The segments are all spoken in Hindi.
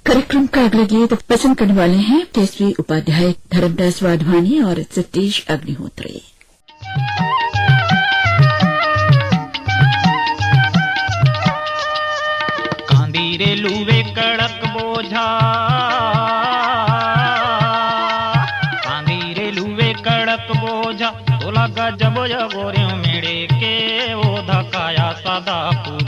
कार्यक्रम का अगला गीत पसंद करने वाले हैं तेजस्वी उपाध्याय, धर्मदास वाधवानी और सतीश अग्निहोत्री। कांदीरे लूवे कड़क बोझा, कांदीरे लूवे कड़क बोझा, तोला गजब गोरे मेड़े के वो धकाया सदा फूल,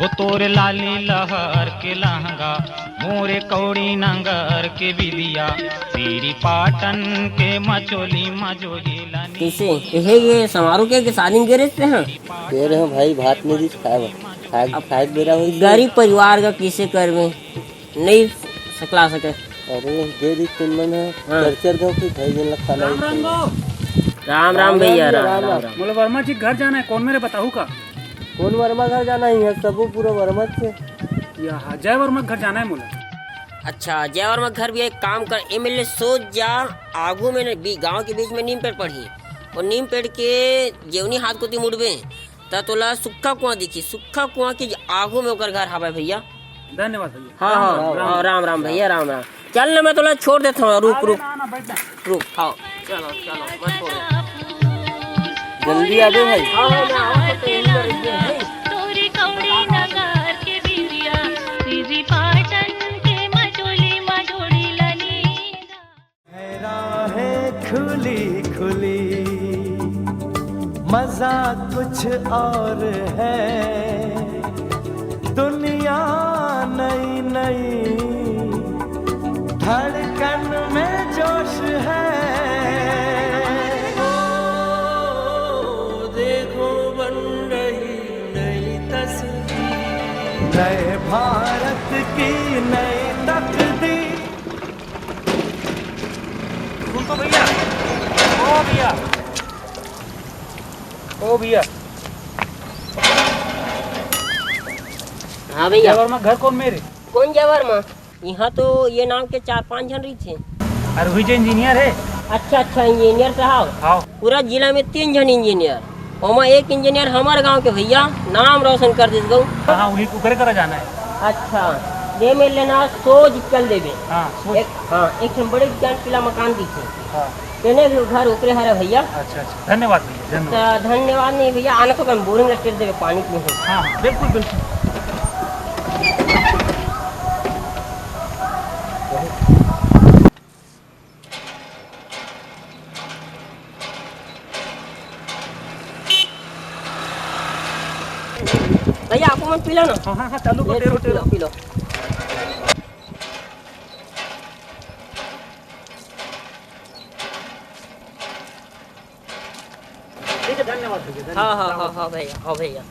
वो तोरे लाली लहर के लहंगा, मोरे कौड़ी नंगर के बिदिया, तेरी पाटन के मचोली मजोली लानी। कैसे ये समारोह के शादी के रेट पे हैं? दे रहे हैं भाई, भात में दिस खाए दे रहा हूँ। गरीब परिवार का कैसे करवे, नहीं सकला सके। अरे दे दी तुम मैंने चर्चर गाँव की भाई जन लग खाना। राम राम भैया, राम राम। बोले वर्मा जी घर जाना है, कौन मेरे बताऊ का? कौन वर्मा घर जाना है? सबू पूरा वर्मा से यहाँ जय वर्मा घर जाना है मोला। अच्छा जय वर्मा घर भी एक काम कर, एमएलए सोच जा आगू में गांव के बीच में नीम पेड़ पड़ी और नीम पेड़ के जेवनी हाथ कोती मुड़बे ता तोला सुक्खा कुआं दिखी, सुक्खा कुआं के आगू में ओकर घर हवा भैया। धन्यवाद भैया। हाँ राम राम भैया, राम राम। चल ना मैं तोला छोड़ देता हूँ, रुक रुक रुक। हाँ चलो चलो मत छोड़ो, जल्दी आ जाओ भाई। तोरी कौड़ी नगर के बिदिया, सीधी पाटन के मचोली मजोड़ी लनी। राहें खुली खुली, मजा कुछ और है, दुनिया नई नई, धड़कन में जोश है। नए भारत की नई तकदीर। सुन तो भैया, ओ भैया, ओ भैया। हाँ भैया। जय वर्मा घर कौन मेरे? कौन जय वर्मा? यहाँ तो ये नाम के 4-5 जन रही थे। अरे हुई जो इंजीनियर है। अच्छा इंजीनियर साहब। हाँ। पूरा जिला में 3 जन इंजीनियर, और एक इंजीनियर हमारे गांव के भैया, नाम रोशन कर दे गो। हाँ वही उकरे करा जाना है। अच्छा ये में लेना सोच चल देवे। हाँ एक बड़े जान पीला मकान दिखे। हाँ तेने भी घर उतरे हरे भैया। अच्छा धन्यवाद भैया, धन्यवाद। धन्यवाद नहीं भैया, आने को बोरिंग लटेट देवे पानी पी। हाँ बिल्कुल बिल्कुल। भैया आपको मत पी लो ना। हाँ चालू कर, टेरो टेरो पी लो। ठीक है, धन्यवाद भैया। हाँ भैया।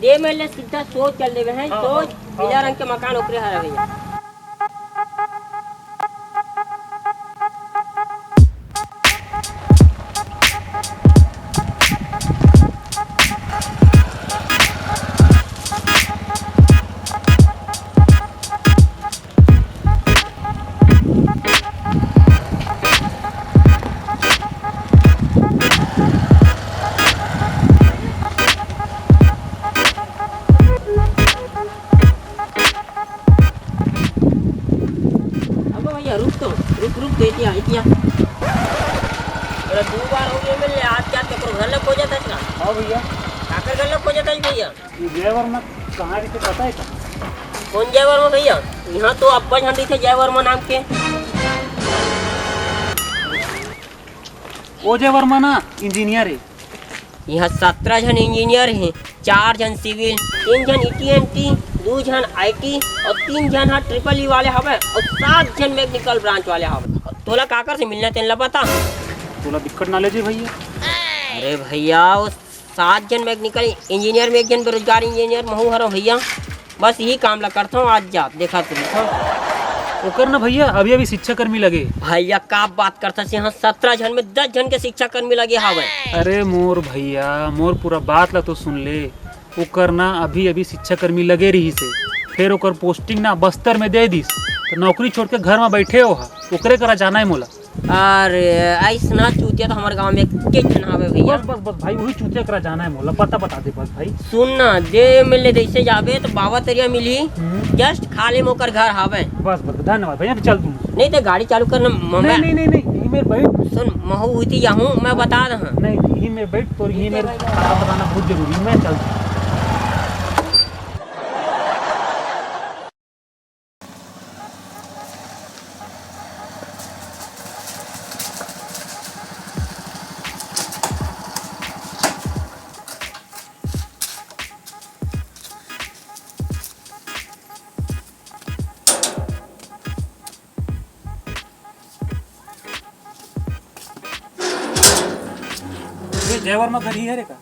दे मेले सीधा सोच चल देवे हैं। सोच पीला रंग के मकान ऊपरे हरा भैया। रुक बेटिया इतिया दो बार हो गए मिल आज क्या तो घर लग हो जाता है। हाँ भैया। काकर घर लग हो जाता है भैया। जय वर्मा कहाँ रहते पता है क्या? कौन जय वर्मा भैया? यहाँ तो अब्बा झंडी थे जय वर्मा नाम के। ओ जय वर्मा ना इंजीनियर है। यहाँ 17 जन इंजीनियर हैं, 4 जन सिविल, 3 जन ETNT, 2 जन IT और 3 जन हाँ ट्रिपल E वाले हवे और 7 जन मैकेनिकल ब्रांच वाले हवे। तोला काकर से मिलना तेन पता? तोला दिक्कत ना ले जी भैया। अरे भैया वो 7 जन मैकेनिकल इंजीनियर में 1 जन बेरोजगार इंजीनियर महू हरो भैया। बस यही काम ला करता हूँ आज जा देखा तुम। ओकर ना भैया अभी शिक्षा कर्मी लगे। भैया का बात करता से यहाँ 17 जन में 10 जन के शिक्षा कर्मी लगे हवे। अरे मोर भैया मोर पूरा बात ला तो सुन ले। ओकर ना अभी शिक्षा कर्मी लगे रही से, फिर ओकर पोस्टिंग ना बस्तर में दे दिस तो नौकरी छोड़ के घर में बैठे हो ओकरे करा जाना है मोला। अरे ऐसा चूतिया तो हमारे गांव में के जनावे भैया। बस बस बस भाई वही चूतिया करा जाना है मोला, पता बता दे बस भाई। सुन ना, जे मिले जैसे जावे तो बाबा तरिया मिली, जस्ट खाली मोकर घर हावे। बस बस धन्यवाद भैया, चल दूँ। नहीं तो गाड़ी चालू करना नहीं नहीं नहीं नहीं, मेरे बैठ। सुन महू हुई थी जाऊँ मैं बता रहा। नहीं यही में बैठ, तो यही मेरे खाना बताना बहुत जरूरी है, मैं चल। जय वर्मा घर ही है रे का?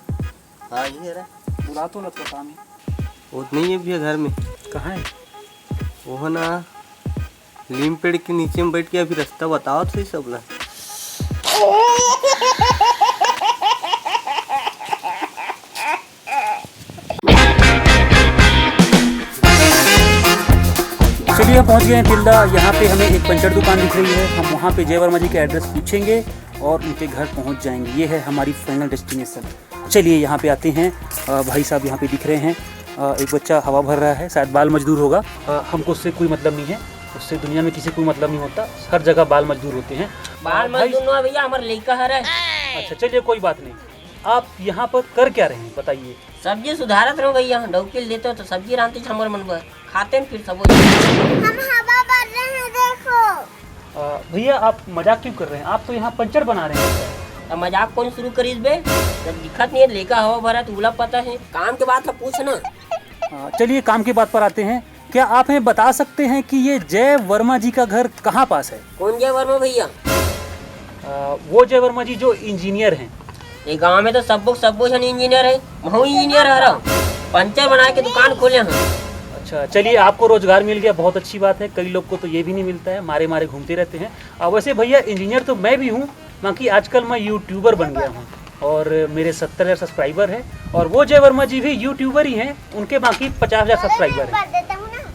हाँ ये है रे। बुला तो लगता काम है। वो नहीं है भैया घर में। कहाँ है? वो है ना नीम पेड़ के नीचे में बैठ के अभी रास्ता बताओ तो सब ला। चलिए हम पहुंच गए हैं तिल्दा। यहाँ पे हमें एक पंचर दुकान दिख रही है, हम वहाँ पे जय वर्मा जी के एड्रेस पूछेंगे और उनके घर पहुँच जाएंगे। ये है हमारी फाइनल डेस्टिनेशन। चलिए यहाँ पे आते हैं। भाई साहब यहाँ पे दिख रहे हैं। एक बच्चा हवा भर रहा है, शायद बाल मजदूर होगा। हमको उससे कोई मतलब नहीं है, उससे दुनिया में किसी कोई मतलब नहीं होता। हर जगह बाल मजदूर होते हैं। बाल मजदूर ना भैया, हमारे लड़का है। अच्छा चलिए कोई बात नहीं। आप यहाँ पर कर क्या रहे हैं बताइए? सब्जी सुधारत रहो भैया, डौकी लेते हो तो सब्जी रांधते हमारे मन पर खाते हैं फिर सब। हम हवा भर रहे हैं देखो। भैया आप मजाक क्यों कर रहे हैं? आप तो यहाँ पंचर बना रहे हैं। अब मजाक कौन शुरू करीस बे? जब दिखत नहीं है लेका हवा भरा तो उला पता है। काम के बात पूछना। चलिए काम की बात पर आते हैं। क्या आप हमें बता सकते हैं कि ये जय वर्मा जी का घर कहाँ पास है? कौन जय वर्मा भैया? वो जय वर्मा जी जो इंजीनियर हैं। ये गांव में तो सब इंजीनियर है। महू इंजीनियर है रहा। पंचर बना के दुकान खोले हैं। अच्छा चलिए, आपको रोजगार मिल गया, बहुत अच्छी बात है। कई लोग को तो ये भी नहीं मिलता है, मारे मारे घूमते रहते हैं। वैसे भैया इंजीनियर तो मैं भी हूँ, बाकी आजकल मैं यूट्यूबर बन गया हूँ और मेरे 70,000 सब्सक्राइबर है। और वो जय वर्मा जी भी यूट्यूबर ही हैं, उनके बाकी 50,000 सब्सक्राइबर हैं।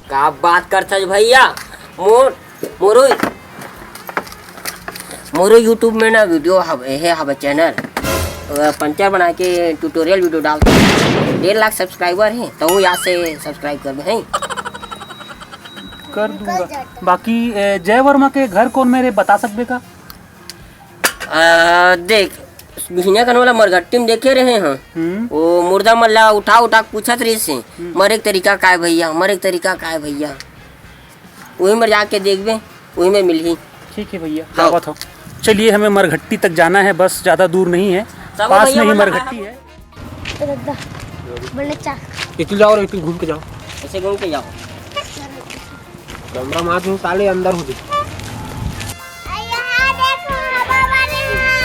क्या बात करता है भैया? मोरो यूट्यूब में ना वीडियो है चैनल, पंचर बना के ट्यूटोरियल वीडियो डालते हैं। 1.5 लाख सब्सक्राइबर हैं, तो वो यहाँ से सब्सक्राइब कर दूंगा। बाकी जय वर्मा के घर कौन मेरे बता सकते का? देख बिहनिया करने वाला मरघट्टी में देखे रहे हैं। वो मुर्दा मल्ला उठा उठा पूछत रही से मरे के तरीका का है भैया, मरे के तरीका का है भैया। वही में जाके देखबे, वही में मिली। ठीक है भैया, दावत हो। चलिए हमें मरघट्टी तक जाना है, बस ज़्यादा दूर नहीं है, पास में ही मरघट्टी है। इतनी जाओ, इतनी घूम के जाओ, ऐसे घूम के जाओ। कैमरा मार हूँ साले अंदर हो गई। यहाँ देखो हवा वाले हैं।